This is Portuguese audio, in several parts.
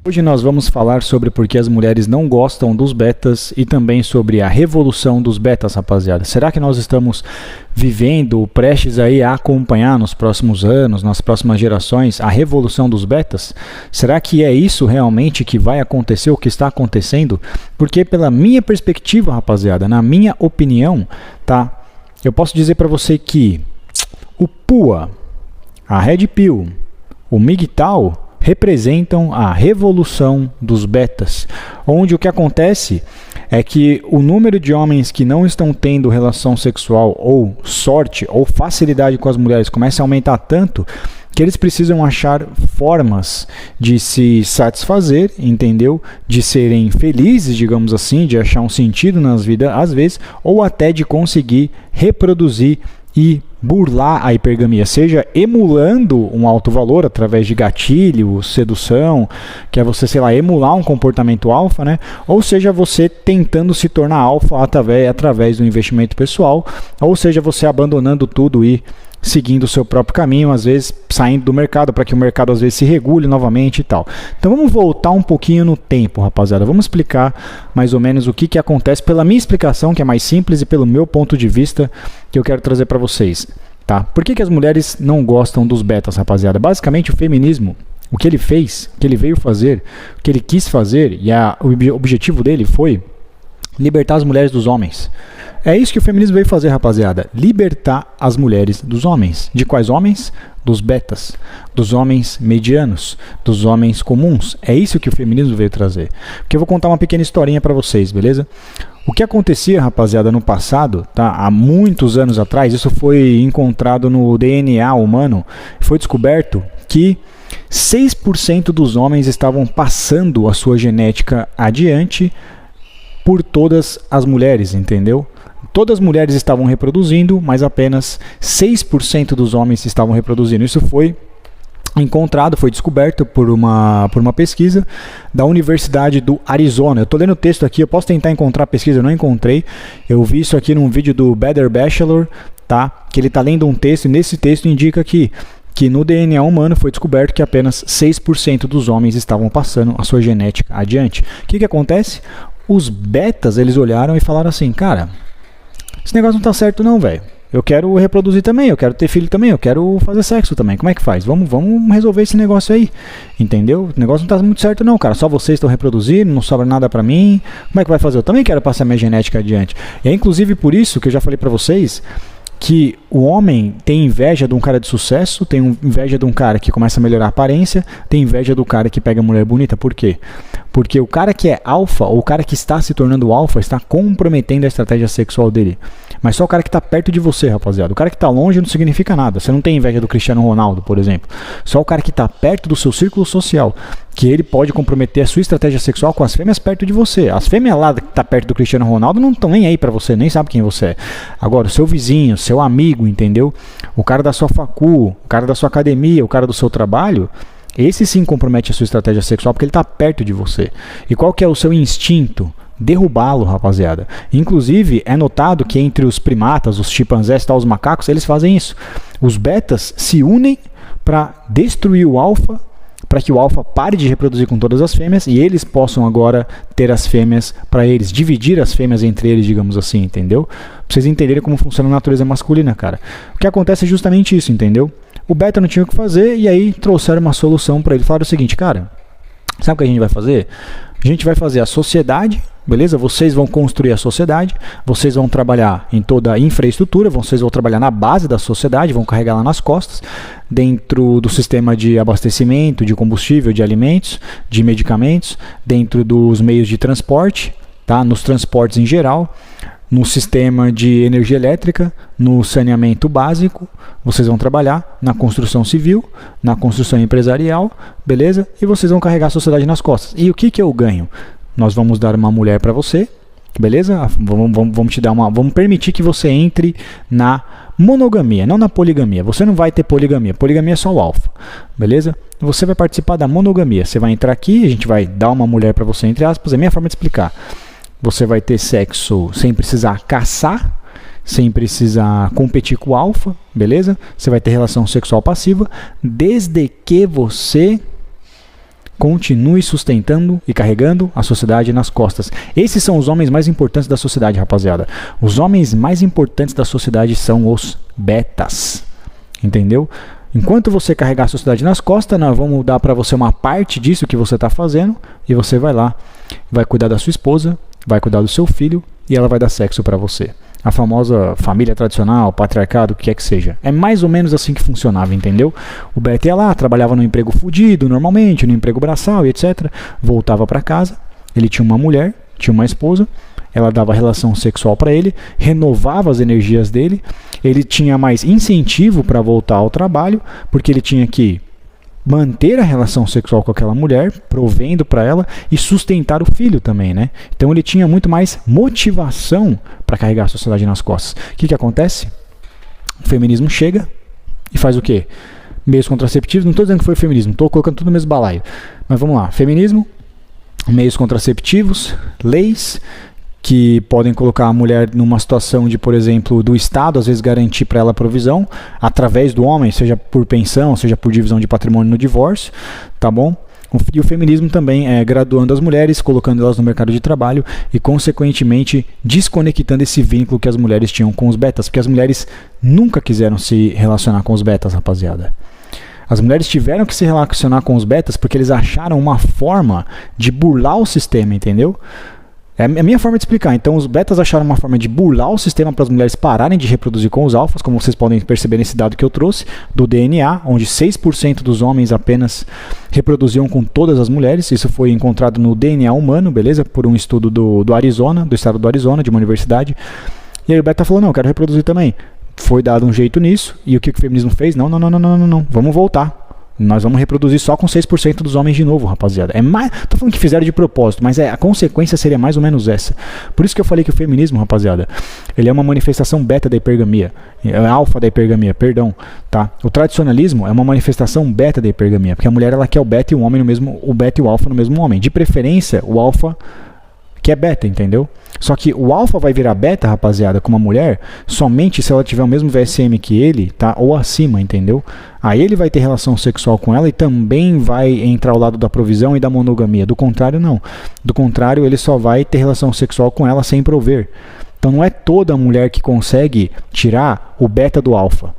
Hoje nós vamos falar sobre por que as mulheres não gostam dos betas e também sobre a revolução dos betas, rapaziada. Será que nós estamos vivendo, prestes aí a acompanhar nos próximos anos, nas próximas gerações, a revolução dos betas? Será que é isso realmente que vai acontecer, o que está acontecendo? Porque pela minha perspectiva, rapaziada, na minha opinião, tá? Eu posso dizer para você que o PUA, a Red Pill, o MGTOW representam a revolução dos betas, onde o que acontece é que o número de homens que não estão tendo relação sexual ou sorte ou facilidade com as mulheres começa a aumentar tanto que eles precisam achar formas de se satisfazer, entendeu? De serem felizes, digamos assim, de achar um sentido nas vidas, às vezes, ou até de conseguir reproduzir e burlar a hipergamia, seja emulando um alto valor através de gatilho, sedução, que é você, sei lá, emular um comportamento alfa, né? Ou seja, você tentando se tornar alfa através do investimento pessoal, ou seja, você abandonando tudo e seguindo o seu próprio caminho, às vezes saindo do mercado para que o mercado às vezes se regule novamente e tal. Então vamos voltar um pouquinho no tempo, rapaziada. Vamos explicar mais ou menos o que acontece pela minha explicação, que é mais simples, e pelo meu ponto de vista que eu quero trazer para vocês. Tá? Por que as mulheres não gostam dos betas, rapaziada? Basicamente o feminismo, o que ele fez, o que ele veio fazer, o que ele quis fazer, e o objetivo dele foi libertar as mulheres dos homens. É isso que o feminismo veio fazer, rapaziada. Libertar as mulheres dos homens. De quais homens? Dos betas, dos homens medianos, dos homens comuns. É isso que o feminismo veio trazer. Porque eu vou contar uma pequena historinha para vocês, beleza? O que acontecia, rapaziada, no passado, tá? Há muitos anos atrás, isso foi encontrado no DNA humano, foi descoberto que 6% dos homens estavam passando a sua genética adiante por todas as mulheres, entendeu? Todas as mulheres estavam reproduzindo, mas apenas 6% dos homens estavam reproduzindo. Isso foi encontrado, foi descoberto por uma pesquisa da Universidade do Arizona. Eu estou lendo o texto aqui, eu posso tentar encontrar a pesquisa, eu não encontrei. Eu vi isso aqui num vídeo do Better Bachelor, tá? Que ele está lendo um texto e nesse texto indica que no DNA humano foi descoberto que apenas 6% dos homens estavam passando a sua genética adiante. O que acontece? Os betas, eles olharam e falaram assim, cara, esse negócio não tá certo não, velho. Eu quero reproduzir também, eu quero ter filho também, eu quero fazer sexo também. Como é que faz? Vamos resolver esse negócio aí, entendeu? O negócio não tá muito certo não, cara. Só vocês estão reproduzindo, não sobra nada pra mim. Como é que vai fazer? Eu também quero passar minha genética adiante. E é inclusive por isso que eu já falei pra vocês que o homem tem inveja de um cara de sucesso, tem inveja de um cara que começa a melhorar a aparência, tem inveja do cara que pega a mulher bonita. Por quê? Porque o cara que é alfa, ou o cara que está se tornando alfa, está comprometendo a estratégia sexual dele. Mas só o cara que está perto de você, rapaziada. O cara que está longe não significa nada. Você não tem inveja do Cristiano Ronaldo, por exemplo. Só o cara que está perto do seu círculo social, que ele pode comprometer a sua estratégia sexual com as fêmeas perto de você. As fêmeas lá que estão perto do Cristiano Ronaldo não estão nem aí pra você, nem sabe quem você é. Agora, o seu vizinho, seu amigo, entendeu? O cara da sua facu, o cara da sua academia, o cara do seu trabalho, esse sim compromete a sua estratégia sexual porque ele está perto de você. E qual que é o seu instinto? Derrubá-lo, rapaziada. Inclusive, é notado que entre os primatas, os chimpanzés e os macacos, eles fazem isso. Os betas se unem para destruir o alfa, para que o alfa pare de reproduzir com todas as fêmeas e eles possam agora ter as fêmeas para eles, dividir as fêmeas entre eles, digamos assim, entendeu? Pra vocês entenderem como funciona a natureza masculina, cara. O que acontece é justamente isso, entendeu? O beta não tinha o que fazer e aí trouxeram uma solução para ele. Falaram o seguinte, cara, sabe o que a gente vai fazer? A gente vai fazer a sociedade, beleza? Vocês vão construir a sociedade, vocês vão trabalhar em toda a infraestrutura, vocês vão trabalhar na base da sociedade, vão carregar lá nas costas, dentro do sistema de abastecimento, de combustível, de alimentos, de medicamentos, dentro dos meios de transporte, tá? Nos transportes em geral, no sistema de energia elétrica, no saneamento básico, vocês vão trabalhar na construção civil, na construção empresarial, beleza? E vocês vão carregar a sociedade nas costas. E o que eu ganho? Nós vamos dar uma mulher para você, beleza? Vamos te dar vamos permitir que você entre na monogamia, não na poligamia. Você não vai ter poligamia. Poligamia é só o alfa, beleza? Você vai participar da monogamia. Você vai entrar aqui, a gente vai dar uma mulher para você, entre aspas, é a minha forma de explicar. Você vai ter sexo sem precisar caçar, sem precisar competir com o alfa, beleza? Você vai ter relação sexual passiva, desde que você continue sustentando e carregando a sociedade nas costas. Esses são os homens mais importantes da sociedade, rapaziada. Os homens mais importantes da sociedade são os betas. Entendeu? Enquanto você carregar a sociedade nas costas, nós vamos dar para você uma parte disso que você está fazendo e você vai lá, vai cuidar da sua esposa, vai cuidar do seu filho e ela vai dar sexo para você. A famosa família tradicional, patriarcado, o que quer que seja. É mais ou menos assim que funcionava, entendeu? O Beto ia lá, trabalhava num emprego fudido, normalmente, num emprego braçal e etc. Voltava para casa, ele tinha uma mulher, tinha uma esposa, ela dava relação sexual para ele, renovava as energias dele, ele tinha mais incentivo para voltar ao trabalho, porque ele tinha que manter a relação sexual com aquela mulher, provendo para ela e sustentar o filho também, né? Então ele tinha muito mais motivação para carregar a sociedade nas costas. O que acontece? O feminismo chega e faz o quê? Meios contraceptivos, não estou dizendo que foi feminismo, estou colocando tudo no mesmo balaio. Mas vamos lá, feminismo, meios contraceptivos, leis que podem colocar a mulher numa situação de, por exemplo, do Estado, às vezes garantir para ela provisão, através do homem, seja por pensão, seja por divisão de patrimônio no divórcio, tá bom? E o feminismo também é graduando as mulheres, colocando elas no mercado de trabalho e, consequentemente, desconectando esse vínculo que as mulheres tinham com os betas, porque as mulheres nunca quiseram se relacionar com os betas, rapaziada. As mulheres tiveram que se relacionar com os betas porque eles acharam uma forma de burlar o sistema, entendeu? É a minha forma de explicar. Então os betas acharam uma forma de burlar o sistema para as mulheres pararem de reproduzir com os alfas, como vocês podem perceber nesse dado que eu trouxe, do DNA, onde 6% dos homens apenas reproduziam com todas as mulheres. Isso foi encontrado no DNA humano, beleza? Por um estudo do Arizona, do estado do Arizona, de uma universidade. E aí o beta falou, não, eu quero reproduzir também. Foi dado um jeito nisso, e o que o feminismo fez? Não, vamos voltar. Nós vamos reproduzir só com 6% dos homens de novo, rapaziada. Tô falando que fizeram de propósito, mas a consequência seria mais ou menos essa. Por isso que eu falei que o feminismo, rapaziada, ele é uma manifestação beta da hipergamia. É alfa da hipergamia, perdão. Tá? O tradicionalismo é uma manifestação beta da hipergamia, porque a mulher ela quer o beta e o homem no mesmo, o beta e o alfa no mesmo homem. De preferência, o alfa que é beta, entendeu? Só que o alfa vai virar beta, rapaziada, com uma mulher, somente se ela tiver o mesmo VSM que ele, tá? Ou acima, entendeu? Aí ele vai ter relação sexual com ela e também vai entrar ao lado da provisão e da monogamia. Do contrário, não. Do contrário, ele só vai ter relação sexual com ela sem prover. Então não é toda mulher que consegue tirar o beta do alfa.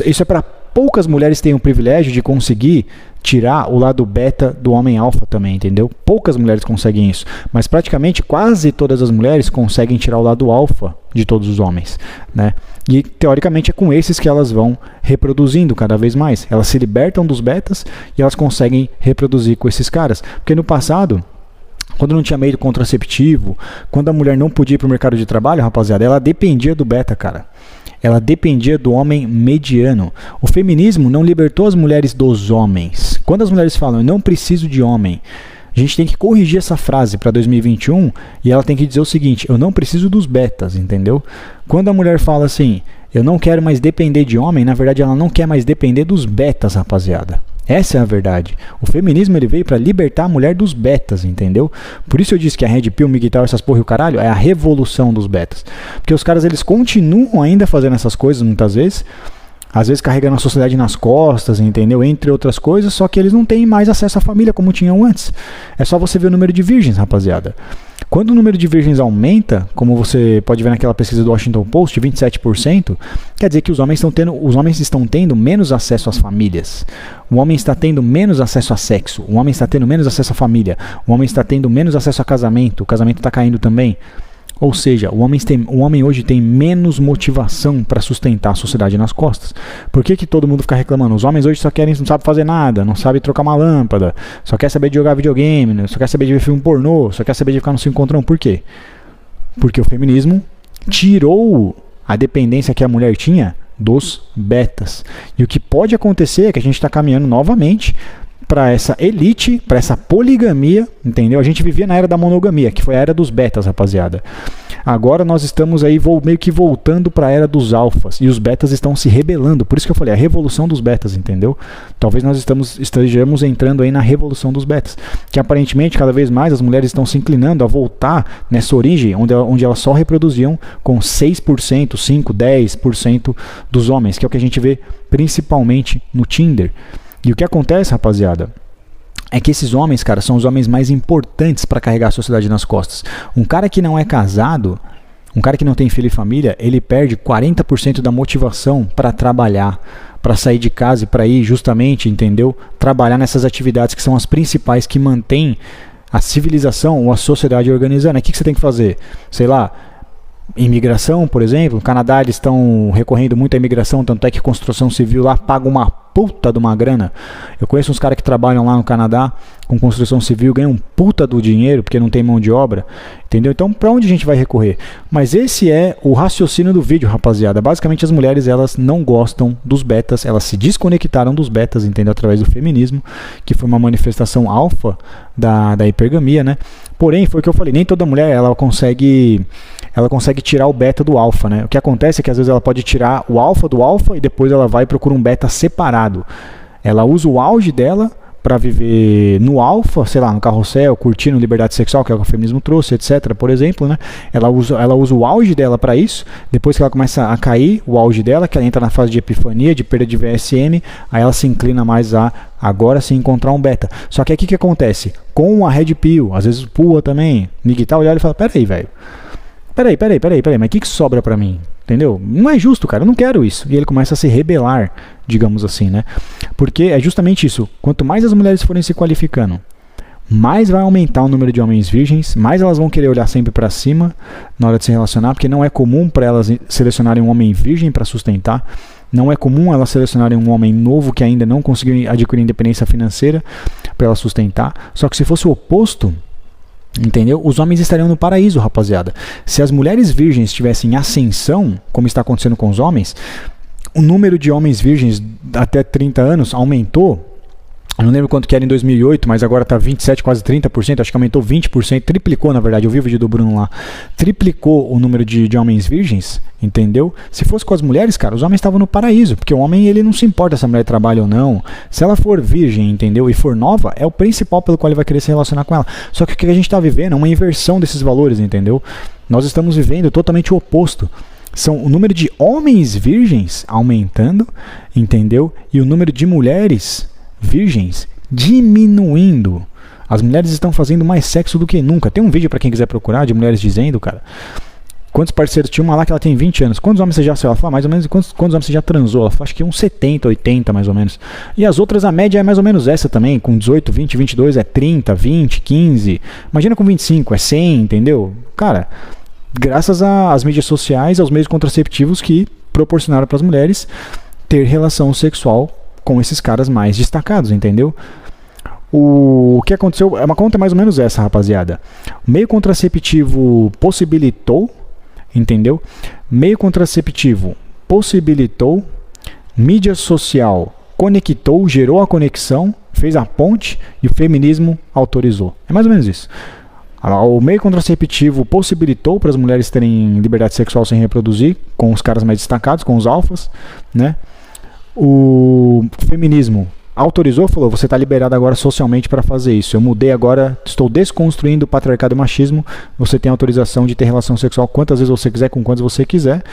Isso é para poucas mulheres têm o privilégio de conseguir tirar o lado beta do homem alfa também, entendeu? Poucas mulheres conseguem isso, mas praticamente quase todas as mulheres conseguem tirar o lado alfa de todos os homens, né? E teoricamente é com esses que elas vão reproduzindo cada vez mais. Elas se libertam dos betas e elas conseguem reproduzir com esses caras, porque no passado, quando não tinha meio contraceptivo, quando a mulher não podia ir para o mercado de trabalho, rapaziada, ela dependia do beta, cara. Ela dependia do homem mediano. O feminismo não libertou as mulheres dos homens. Quando as mulheres falam, eu não preciso de homem, a gente tem que corrigir essa frase para 2021 e ela tem que dizer o seguinte, eu não preciso dos betas, entendeu? Quando a mulher fala assim, eu não quero mais depender de homem, na verdade ela não quer mais depender dos betas, rapaziada. Essa é a verdade. O feminismo ele veio para libertar a mulher dos betas, entendeu? Por isso eu disse que a Red Pill, MGTOW, essas porra e o caralho é a revolução dos betas. Porque os caras eles continuam ainda fazendo essas coisas muitas vezes, às vezes carregando a sociedade nas costas, entendeu? Entre outras coisas, só que eles não têm mais acesso à família como tinham antes. É só você ver o número de virgens, rapaziada. Quando o número de virgens aumenta, como você pode ver naquela pesquisa do Washington Post, 27%, quer dizer que os homens estão tendo menos acesso às famílias. O homem está tendo menos acesso a sexo. O homem está tendo menos acesso à família. O homem está tendo menos acesso a casamento. O casamento está caindo também. Ou seja, o homem hoje tem menos motivação para sustentar a sociedade nas costas. Por que todo mundo fica reclamando? Os homens hoje não sabem fazer nada, não sabem trocar uma lâmpada, só quer saber de jogar videogame, só quer saber de ver filme pornô, só quer saber de ficar no se encontrão. Por quê? Porque o feminismo tirou a dependência que a mulher tinha dos betas. E o que pode acontecer é que a gente está caminhando novamente para essa elite, para essa poligamia, entendeu? A gente vivia na era da monogamia, que foi a era dos betas, rapaziada. Agora nós estamos aí meio que voltando para a era dos alfas, e os betas estão se rebelando. Por isso que eu falei, a revolução dos betas, entendeu? Talvez nós estejamos entrando aí na revolução dos betas, que aparentemente cada vez mais as mulheres estão se inclinando a voltar nessa origem, onde elas só reproduziam com 6%, 5%, 10% dos homens, que é o que a gente vê principalmente no Tinder. E o que acontece, rapaziada? é que esses homens, cara, são os homens mais importantes para carregar a sociedade nas costas. Um cara que não é casado, um cara que não tem filho e família, ele perde 40% da motivação para trabalhar, para sair de casa e para ir justamente, entendeu? Trabalhar nessas atividades que são as principais que mantêm a civilização ou a sociedade organizando. O que você tem que fazer? Sei lá, imigração, por exemplo. No Canadá eles estão recorrendo muito à imigração, tanto é que construção civil lá paga uma puta de uma grana. Eu conheço uns caras que trabalham lá no Canadá com construção civil, ganham um puta do dinheiro porque não tem mão de obra, entendeu? Então pra onde a gente vai recorrer? Mas esse é o raciocínio do vídeo, rapaziada. Basicamente as mulheres, elas não gostam dos betas, elas se desconectaram dos betas, entendeu? Através do feminismo, que foi uma manifestação alfa da hipergamia, né? Porém, foi o que eu falei, nem toda mulher ela consegue tirar o beta do alfa, né? O que acontece é que às vezes ela pode tirar o alfa do alfa e depois ela vai e procura um beta separado. Ela usa o auge dela para viver no alfa, sei lá, no carrossel, curtindo liberdade sexual, que é o que o feminismo trouxe, etc, por exemplo, né? Ela usa o auge dela para isso, depois que ela começa a cair, o auge dela, que ela entra na fase de epifania, de perda de VSM, aí ela se inclina mais a agora sim encontrar um beta. Só que aí o que acontece? Com a Red Pill, às vezes pula também, Miguel tá olhando e fala, peraí, velho, peraí, mas o que sobra pra mim? Entendeu? Não é justo, cara, eu não quero isso. E ele começa a se rebelar, digamos assim, né? Porque é justamente isso. Quanto mais as mulheres forem se qualificando, mais vai aumentar o número de homens virgens, mais elas vão querer olhar sempre pra cima na hora de se relacionar, porque não é comum para elas selecionarem um homem virgem para sustentar. Não é comum elas selecionarem um homem novo que ainda não conseguiu adquirir independência financeira para ela sustentar. Só que se fosse o oposto, entendeu? Os homens estariam no paraíso, rapaziada. Se as mulheres virgens tivessem ascensão, como está acontecendo com os homens, o número de homens virgens até 30 anos aumentou. Eu não lembro quanto que era em 2008, mas agora está 27, quase 30%, acho que aumentou 20%, triplicou na verdade, eu vi o vídeo do Bruno lá, triplicou o número de homens virgens, entendeu? Se fosse com as mulheres, cara, os homens estavam no paraíso, porque o homem, ele não se importa se a mulher trabalha ou não, se ela for virgem, entendeu, e for nova, é o principal pelo qual ele vai querer se relacionar com ela. Só que o que a gente está vivendo é uma inversão desses valores, entendeu? Nós estamos vivendo totalmente o oposto. São o número de homens virgens aumentando, entendeu? E o número de mulheres virgens diminuindo. As mulheres estão fazendo mais sexo do que nunca. Tem um vídeo para quem quiser procurar de mulheres dizendo, cara, quantos parceiros tinha uma lá que ela tem 20 anos. Quantos homens você já, ela fala mais ou menos, quantos homens você já transou? Ela fala, acho que uns 70, 80 mais ou menos. E as outras, a média é mais ou menos essa também, com 18, 20, 22 é 30, 20, 15. Imagina com 25, é 100, entendeu? Cara, graças às mídias sociais, aos meios contraceptivos que proporcionaram para as mulheres ter relação sexual com esses caras mais destacados, entendeu? O que aconteceu, é uma conta mais ou menos essa, rapaziada. O meio contraceptivo possibilitou, entendeu? Meio contraceptivo possibilitou, mídia social conectou, gerou a conexão, fez a ponte e o feminismo autorizou. É mais ou menos isso. O meio contraceptivo possibilitou para as mulheres terem liberdade sexual sem reproduzir, com os caras mais destacados, com os alfas, né? O feminismo autorizou, falou, você está liberado agora socialmente para fazer isso. Eu mudei agora, estou desconstruindo o patriarcado e o machismo, você tem autorização de ter relação sexual quantas vezes você quiser, com quantas você quiser,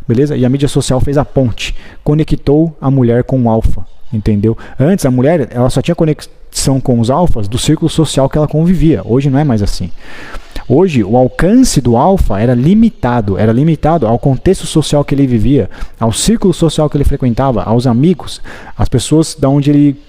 beleza? E a mídia social fez a ponte, conectou a mulher com o alfa, entendeu? Antes a mulher, ela só tinha conexão com os alfas do círculo social que ela convivia, hoje não é mais assim. Hoje, o alcance do alfa era limitado ao contexto social que ele vivia, ao círculo social que ele frequentava, aos amigos, às pessoas da onde ele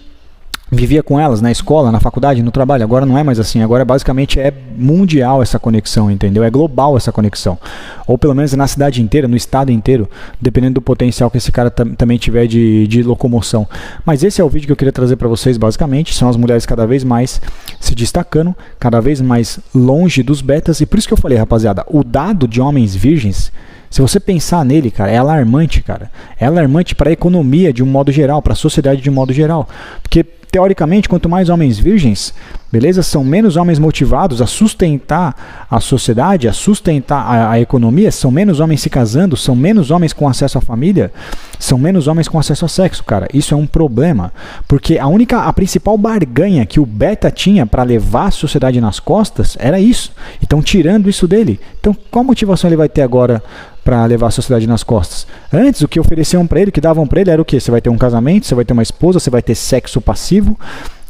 vivia com elas, na escola, na faculdade, no trabalho. Agora não é mais assim, agora basicamente é mundial essa conexão, entendeu? É global essa conexão. Ou pelo menos na cidade inteira, no estado inteiro, dependendo do potencial que esse cara também tiver de locomoção. Mas esse é o vídeo que eu queria trazer para vocês, basicamente. São as mulheres cada vez mais se destacando, cada vez mais longe dos betas. E por isso que eu falei, rapaziada, o dado de homens virgens, se você pensar nele, cara, é alarmante, cara. É alarmante para a economia de um modo geral, para a sociedade de um modo geral. Porque, teoricamente, quanto mais homens virgens, beleza? São menos homens motivados a sustentar a sociedade, a sustentar a economia, são menos homens se casando, são menos homens com acesso à família, são menos homens com acesso a sexo, cara. Isso é um problema, porque a principal barganha que o beta tinha para levar a sociedade nas costas era isso. Então, tirando isso dele, então qual motivação ele vai ter agora para levar a sociedade nas costas? Antes, o que ofereciam para ele, o que davam para ele era o quê? Você vai ter um casamento, você vai ter uma esposa, você vai ter sexo passivo,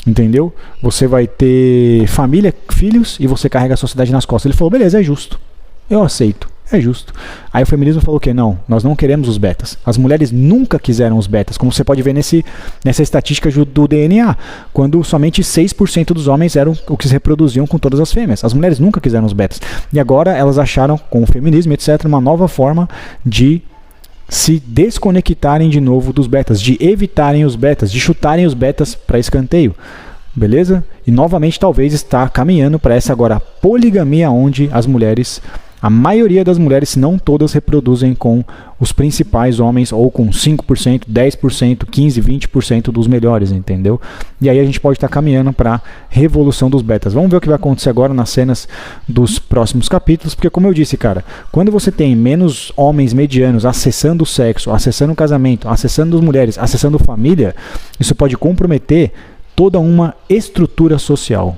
Entendeu? Você vai ter família, filhos, e você carrega a sociedade nas costas. Ele falou, beleza, é justo. Eu aceito. É justo. Aí o feminismo falou que não, nós não queremos os betas. As mulheres nunca quiseram os betas, como você pode ver nessa estatística do DNA, quando somente 6% dos homens eram o que se reproduziam com todas as fêmeas. As mulheres nunca quiseram os betas. E agora elas acharam, com o feminismo, etc., uma nova forma de se desconectarem de novo dos betas, de evitarem os betas, de chutarem os betas para escanteio. Beleza? E novamente talvez está caminhando para essa agora poligamia, onde as mulheres, a maioria das mulheres, se não todas, reproduzem com os principais homens, ou com 5%, 10%, 15%, 20% dos melhores, entendeu? E aí a gente pode estar caminhando para a revolução dos betas. Vamos ver o que vai acontecer agora nas cenas dos próximos capítulos, porque como eu disse, cara, quando você tem menos homens medianos acessando o sexo, acessando o casamento, acessando as mulheres, acessando família, isso pode comprometer toda uma estrutura social.